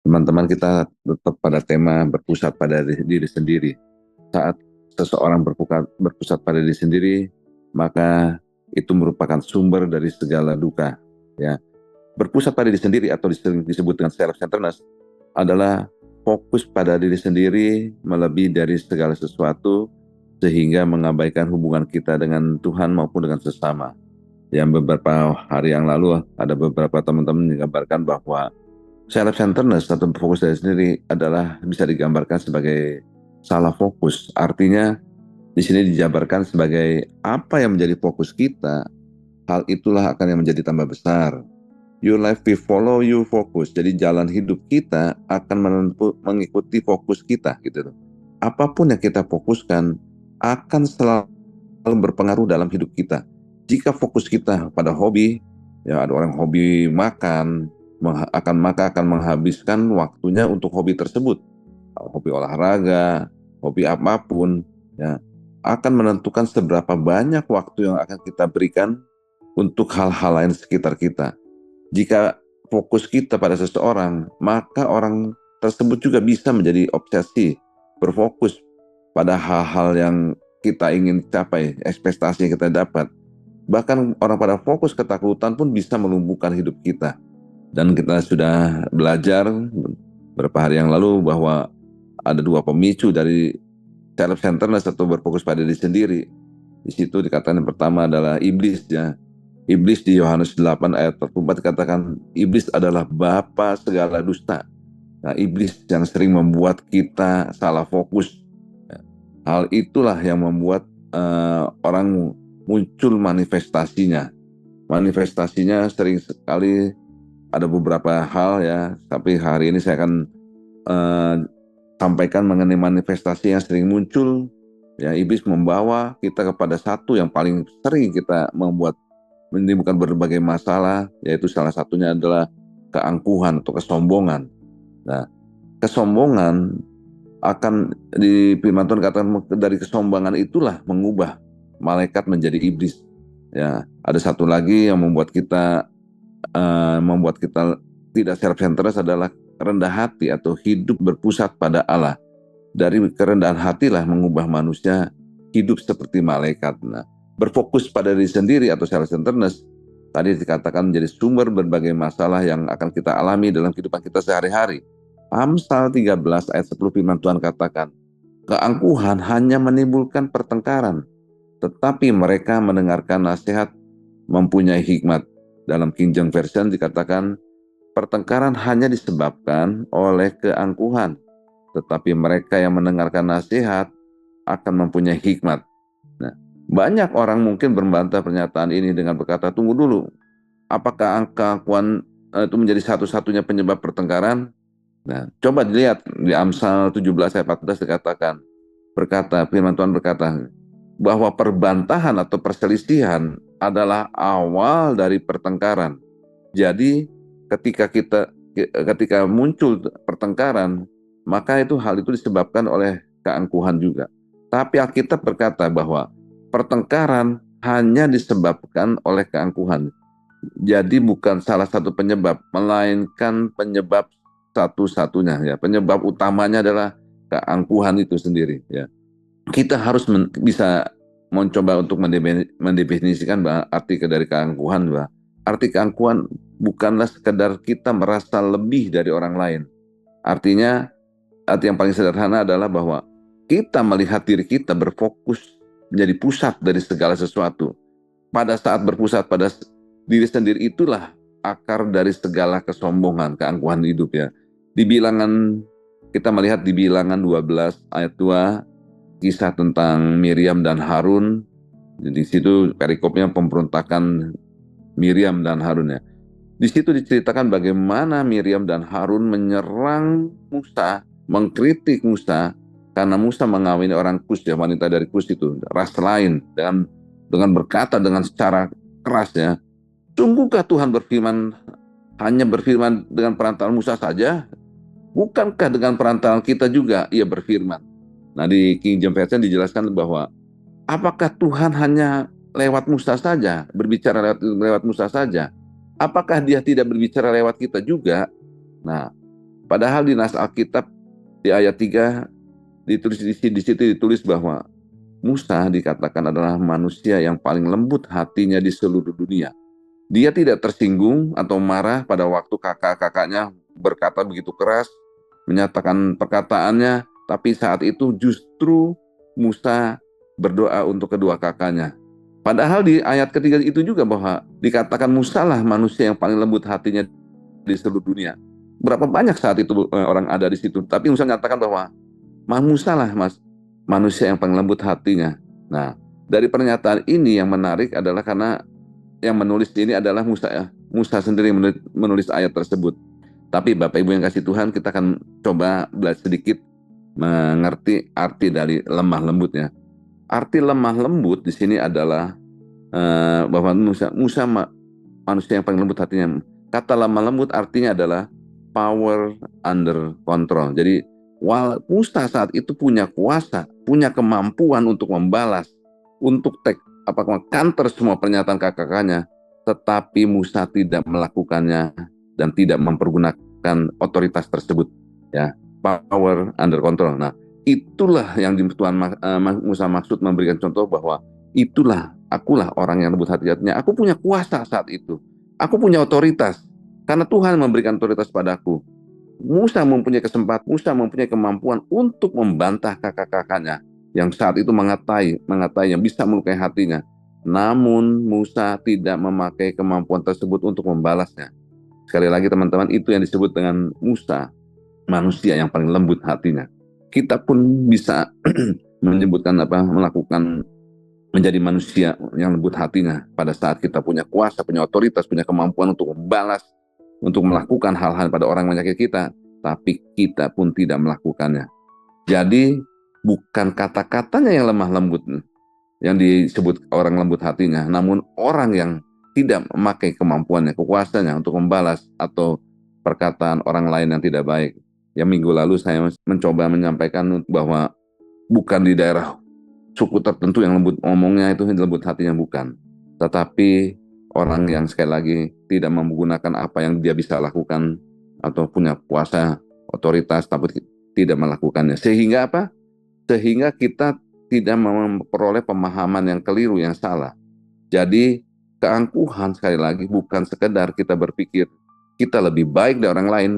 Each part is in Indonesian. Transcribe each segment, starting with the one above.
Teman-teman, kita tetap pada tema berpusat pada diri sendiri. Saat seseorang berpusat pada diri sendiri, maka itu merupakan sumber dari segala duka. Ya, berpusat pada diri sendiri atau disebut dengan self-centeredness adalah fokus pada diri sendiri melebihi dari segala sesuatu sehingga mengabaikan hubungan kita dengan Tuhan maupun dengan sesama. Yang beberapa hari yang lalu ada beberapa teman-teman menggambarkan bahwa self-centeredness atau fokus dari sendiri adalah bisa digambarkan sebagai salah fokus. Artinya di sini dijabarkan sebagai apa yang menjadi fokus kita, hal itulah akan yang menjadi tambah besar. Your life will follow you focus. Jadi jalan hidup kita akan mengikuti fokus kita gitu. Apapun yang kita fokuskan akan selalu berpengaruh dalam hidup kita. Jika fokus kita pada hobi, ya ada orang hobi makan, akan menghabiskan waktunya untuk hobi tersebut. Hobi olahraga, hobi apapun, ya akan menentukan seberapa banyak waktu yang akan kita berikan untuk hal-hal lain sekitar kita. Jika fokus kita pada seseorang, maka orang tersebut juga bisa menjadi obsesi, berfokus pada hal-hal yang kita ingin capai, ekspektasi yang kita dapat. Bahkan orang pada fokus ketakutan pun bisa melumpuhkan hidup kita. Dan kita sudah belajar beberapa hari yang lalu bahwa ada dua pemicu dari self-centeredness atau berfokus pada diri sendiri. Di situ dikatakan yang pertama adalah iblis, ya. Iblis di Yohanes 8 ayat 44 dikatakan iblis adalah bapa segala dusta. Nah, iblis yang sering membuat kita salah fokus. Hal itulah yang membuat orang muncul manifestasinya. Manifestasinya sering sekali ada beberapa hal, ya, tapi hari ini saya akan uh, sampaikan mengenai manifestasi yang sering muncul. Ya, iblis membawa kita kepada satu yang paling sering kita menimbulkan berbagai masalah, yaitu salah satunya adalah keangkuhan atau kesombongan. Nah, kesombongan akan di firman Tuhan katakan dari kesombongan itulah mengubah malaikat menjadi iblis. Ya, ada satu lagi yang membuat kita tidak self-centered adalah rendah hati atau hidup berpusat pada Allah. Dari kerendahan hatilah mengubah manusia hidup seperti malaikat. Nah, berfokus pada diri sendiri atau self-centeredness tadi dikatakan menjadi sumber berbagai masalah yang akan kita alami dalam kehidupan kita sehari-hari. Amsal 13 ayat 10 firman Tuhan katakan, keangkuhan hanya menimbulkan pertengkaran, tetapi mereka mendengarkan nasihat mempunyai hikmat. Dalam King James Version dikatakan, pertengkaran hanya disebabkan oleh keangkuhan, tetapi mereka yang mendengarkan nasihat akan mempunyai hikmat. Nah, banyak orang mungkin membantah pernyataan ini dengan berkata, tunggu dulu, apakah keangkuhan itu menjadi satu-satunya penyebab pertengkaran? Nah, coba dilihat di Amsal 17 ayat 14 dikatakan, firman Tuhan berkata, bahwa perbantahan atau perselisihan adalah awal dari pertengkaran. Jadi ketika muncul pertengkaran, maka hal itu disebabkan oleh keangkuhan juga. Tapi Alkitab berkata bahwa pertengkaran hanya disebabkan oleh keangkuhan. Jadi bukan salah satu penyebab, melainkan penyebab satu-satunya, ya. Penyebab utamanya adalah keangkuhan itu sendiri, ya. Kita harus bisa mencoba untuk mendefinisikan arti dari keangkuhan, bahwa arti keangkuhan bukanlah sekedar kita merasa lebih dari orang lain. Artinya, arti yang paling sederhana adalah bahwa kita melihat diri kita berfokus menjadi pusat dari segala sesuatu. Pada saat berpusat pada diri sendiri itulah akar dari segala kesombongan, keangkuhan hidup, ya. Di bilangan, kita melihat di bilangan 12 ayat 2, kisah tentang Miriam dan Harun. Di situ perikopnya pemberontakan Miriam dan Harun, ya. Di situ diceritakan bagaimana Miriam dan Harun menyerang Musa, mengkritik Musa karena Musa mengawini orang Kus, ya, wanita dari Kus itu, ras lain, dengan berkata dengan secara keras, ya, sungguhkah Tuhan hanya berfirman dengan perantaraan Musa saja? Bukankah dengan perantaraan kita juga ia berfirman? Nah, di King James Version dijelaskan bahwa apakah Tuhan hanya lewat Musa saja, berbicara lewat Musa saja? Apakah dia tidak berbicara lewat kita juga? Nah, Padahal di nas Alkitab di ayat 3 di situ ditulis bahwa Musa dikatakan adalah manusia yang paling lembut hatinya di seluruh dunia. Dia tidak tersinggung atau marah pada waktu kakak-kakaknya berkata begitu keras, menyatakan perkataannya, tapi saat itu justru Musa berdoa untuk kedua kakaknya. Padahal di ayat ketiga itu juga bahwa dikatakan Musa lah manusia yang paling lembut hatinya di seluruh dunia. Berapa banyak saat itu orang ada di situ, tapi Musa menyatakan bahwa Musa lah manusia yang paling lembut hatinya. Nah, dari pernyataan ini yang menarik adalah karena yang menulis ini adalah Musa ya. Musa sendiri menulis ayat tersebut. Tapi Bapak Ibu yang kasih Tuhan, kita akan coba belajar sedikit mengerti arti dari lemah lembutnya. Arti lemah lembut di sini adalah bahwa Musa manusia yang paling lembut hatinya. Kata lemah lembut artinya adalah power under control. Jadi Musa saat itu punya kuasa, punya kemampuan untuk membalas, untuk counter semua pernyataan kakak-kakaknya, tetapi Musa tidak melakukannya dan tidak mempergunakan otoritas tersebut, ya, power under control. Nah, itulah yang Tuhan Musa maksud memberikan contoh bahwa akulah orang yang lembut hatinya. Aku punya kuasa saat itu. Aku punya otoritas karena Tuhan memberikan otoritas padaku. Musa mempunyai kesempatan, Musa mempunyai kemampuan untuk membantah kakak-kakaknya yang saat itu mengatai yang bisa melukai hatinya. Namun Musa tidak memakai kemampuan tersebut untuk membalasnya. Sekali lagi teman-teman, itu yang disebut dengan Musa, manusia yang paling lembut hatinya. Kita pun bisa menyebutkan melakukan menjadi manusia yang lembut hatinya pada saat kita punya kuasa, punya otoritas, punya kemampuan untuk membalas, untuk melakukan hal-hal pada orang menyakiti kita, tapi kita pun tidak melakukannya. Jadi bukan kata-katanya yang lemah lembut yang disebut orang lembut hatinya, namun orang yang tidak memakai kemampuannya, kekuasaannya untuk membalas atau perkataan orang lain yang tidak baik. Yang minggu lalu saya mencoba menyampaikan bahwa bukan di daerah suku tertentu yang lembut ngomongnya itu lembut hatinya, bukan. Tetapi orang yang sekali lagi tidak menggunakan apa yang dia bisa lakukan atau punya kuasa, otoritas, tapi tidak melakukannya. Sehingga apa? Sehingga kita tidak memperoleh pemahaman yang keliru, yang salah. Jadi keangkuhan sekali lagi bukan sekedar kita berpikir kita lebih baik dari orang lain,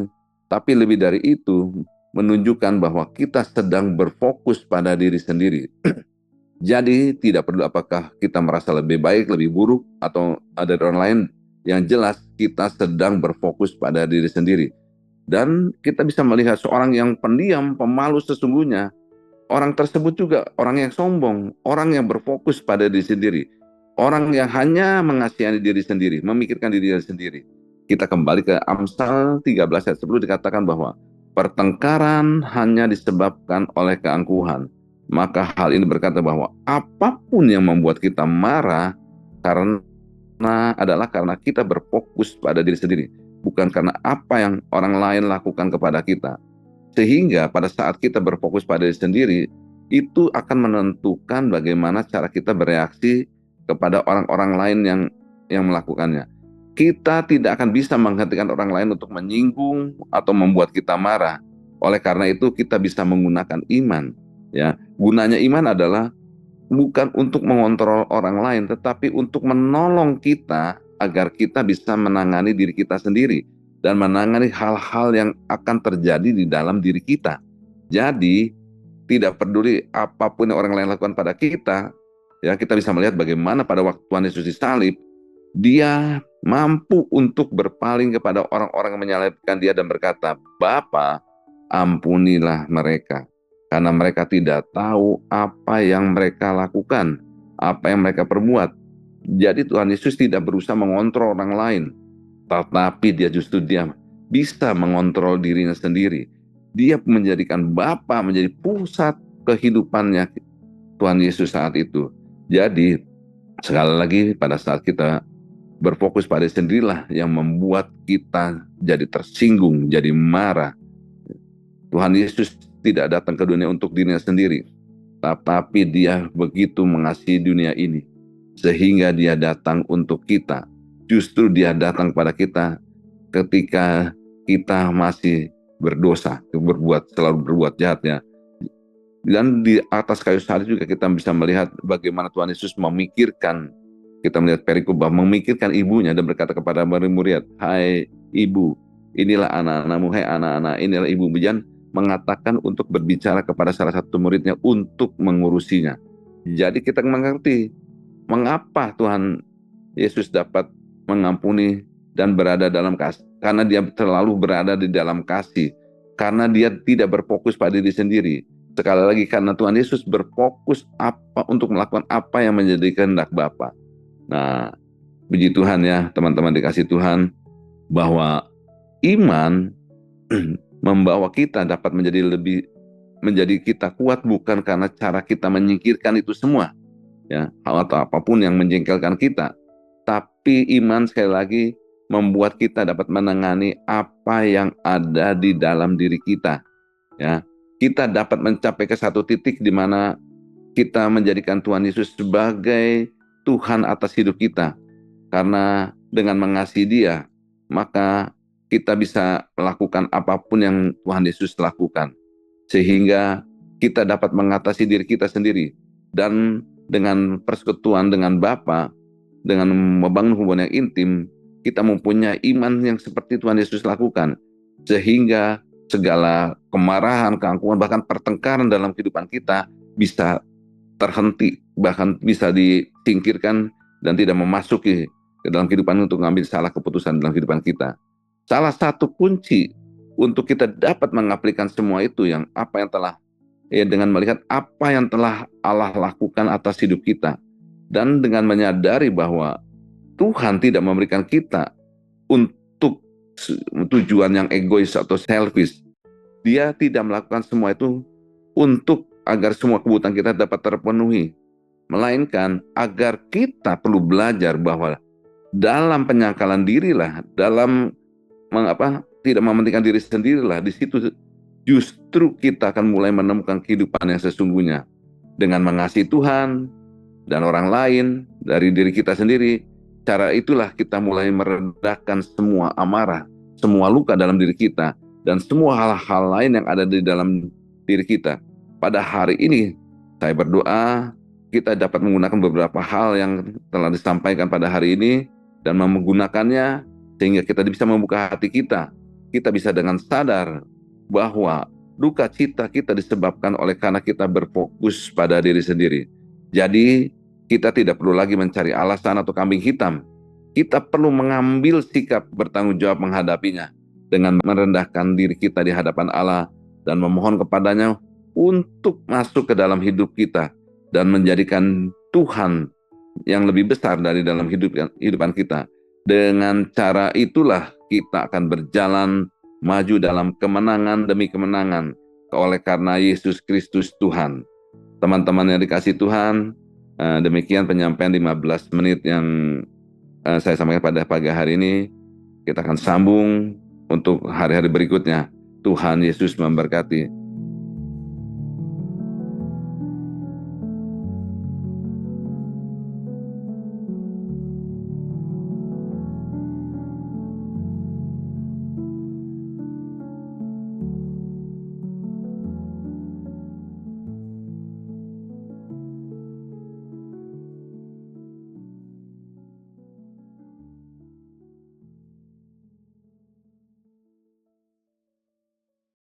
tapi lebih dari itu menunjukkan bahwa kita sedang berfokus pada diri sendiri. Jadi tidak perlu apakah kita merasa lebih baik, lebih buruk, atau ada orang lain. Yang jelas kita sedang berfokus pada diri sendiri. Dan kita bisa melihat seorang yang pendiam, pemalu sesungguhnya, orang tersebut juga orang yang sombong, orang yang berfokus pada diri sendiri. Orang yang hanya mengasihani diri sendiri, memikirkan diri sendiri. Kita kembali ke Amsal 13 ayat 10 dikatakan bahwa pertengkaran hanya disebabkan oleh keangkuhan. Maka hal ini berkata bahwa apapun yang membuat kita marah karena kita berfokus pada diri sendiri, bukan karena apa yang orang lain lakukan kepada kita. Sehingga pada saat kita berfokus pada diri sendiri, itu akan menentukan bagaimana cara kita bereaksi kepada orang-orang lain yang melakukannya. Kita tidak akan bisa menghentikan orang lain untuk menyinggung atau membuat kita marah. Oleh karena itu kita bisa menggunakan iman. Ya, gunanya iman adalah bukan untuk mengontrol orang lain, tetapi untuk menolong kita agar kita bisa menangani diri kita sendiri dan menangani hal-hal yang akan terjadi di dalam diri kita. Jadi tidak peduli apapun yang orang lain lakukan pada kita, ya, kita bisa melihat bagaimana pada waktu Tuhan Yesus disalib, dia mampu untuk berpaling kepada orang-orang yang menyalibkan dia dan berkata, "Bapa, ampunilah mereka, karena mereka tidak tahu apa yang mereka lakukan, apa yang mereka perbuat." Jadi Tuhan Yesus tidak berusaha mengontrol orang lain, tetapi dia bisa mengontrol dirinya sendiri. Dia menjadikan Bapa menjadi pusat kehidupannya Tuhan Yesus saat itu. Jadi sekali lagi pada saat kita berfokus pada sendirilah yang membuat kita jadi tersinggung, jadi marah. Tuhan Yesus tidak datang ke dunia untuk dirinya sendiri, tetapi dia begitu mengasihi dunia ini, sehingga dia datang untuk kita. Justru dia datang kepada kita ketika kita masih berdosa, selalu berbuat jahat ya. Dan di atas kayu salib juga kita bisa melihat bagaimana Tuhan Yesus memikirkan, kita melihat perikop bahwa memikirkan ibunya dan berkata kepada murid-murid, hai ibu, inilah anak-anakmu, hai anak-anak, inilah ibu. Jangan mengatakan untuk berbicara kepada salah satu muridnya untuk mengurusinya. Jadi kita mengerti mengapa Tuhan Yesus dapat mengampuni dan berada dalam kasih. Karena dia selalu berada di dalam kasih. Karena dia tidak berfokus pada diri sendiri. Sekali lagi karena Tuhan Yesus berfokus untuk melakukan apa yang menjadi kehendak Bapa. Nah, puji Tuhan ya teman-teman dikasih Tuhan, bahwa iman membawa kita dapat menjadi kita kuat bukan karena cara kita menyingkirkan itu semua ya, atau apapun yang menjengkelkan kita, tapi iman sekali lagi membuat kita dapat menangani apa yang ada di dalam diri kita ya. Kita dapat mencapai ke satu titik di mana kita menjadikan Tuhan Yesus sebagai Tuhan atas hidup kita. Karena dengan mengasihi Dia, maka kita bisa melakukan apapun yang Tuhan Yesus lakukan. Sehingga kita dapat mengatasi diri kita sendiri. Dan dengan persekutuan dengan Bapa, dengan membangun hubungan yang intim, kita mempunyai iman yang seperti Tuhan Yesus lakukan. Sehingga segala kemarahan, keangkuhan, bahkan pertengkaran dalam kehidupan kita bisa terhenti, bahkan bisa disingkirkan dan tidak memasuki ke dalam kehidupan untuk mengambil salah keputusan dalam kehidupan kita. Salah satu kunci untuk kita dapat mengaplikasikan semua itu yang apa yang telah dengan melihat apa yang telah Allah lakukan atas hidup kita dan dengan menyadari bahwa Tuhan tidak memberikan kita untuk tujuan yang egois atau selfish. Dia tidak melakukan semua itu untuk agar semua kebutuhan kita dapat terpenuhi, melainkan agar kita perlu belajar bahwa dalam penyangkalan dirilah, dalam tidak mementingkan diri sendirilah, di situ justru kita akan mulai menemukan kehidupan yang sesungguhnya dengan mengasihi Tuhan dan orang lain dari diri kita sendiri. Cara itulah kita mulai meredakan semua amarah, semua luka dalam diri kita, dan semua hal-hal lain yang ada di dalam diri kita. Pada hari ini, saya berdoa kita dapat menggunakan beberapa hal yang telah disampaikan pada hari ini dan menggunakannya sehingga kita bisa membuka hati kita. Kita bisa dengan sadar bahwa duka cita kita disebabkan oleh karena kita berfokus pada diri sendiri. Jadi kita tidak perlu lagi mencari alasan atau kambing hitam. Kita perlu mengambil sikap bertanggung jawab menghadapinya dengan merendahkan diri kita di hadapan Allah dan memohon kepadanya untuk masuk ke dalam hidup kita dan menjadikan Tuhan yang lebih besar dari dalam hidupan kita. Dengan cara itulah kita akan berjalan maju dalam kemenangan demi kemenangan oleh karena Yesus Kristus Tuhan. Teman-teman yang dikasih Tuhan, demikian penyampaian 15 menit yang saya sampaikan pada pagi hari ini. Kita akan sambung untuk hari-hari berikutnya. Tuhan Yesus memberkati.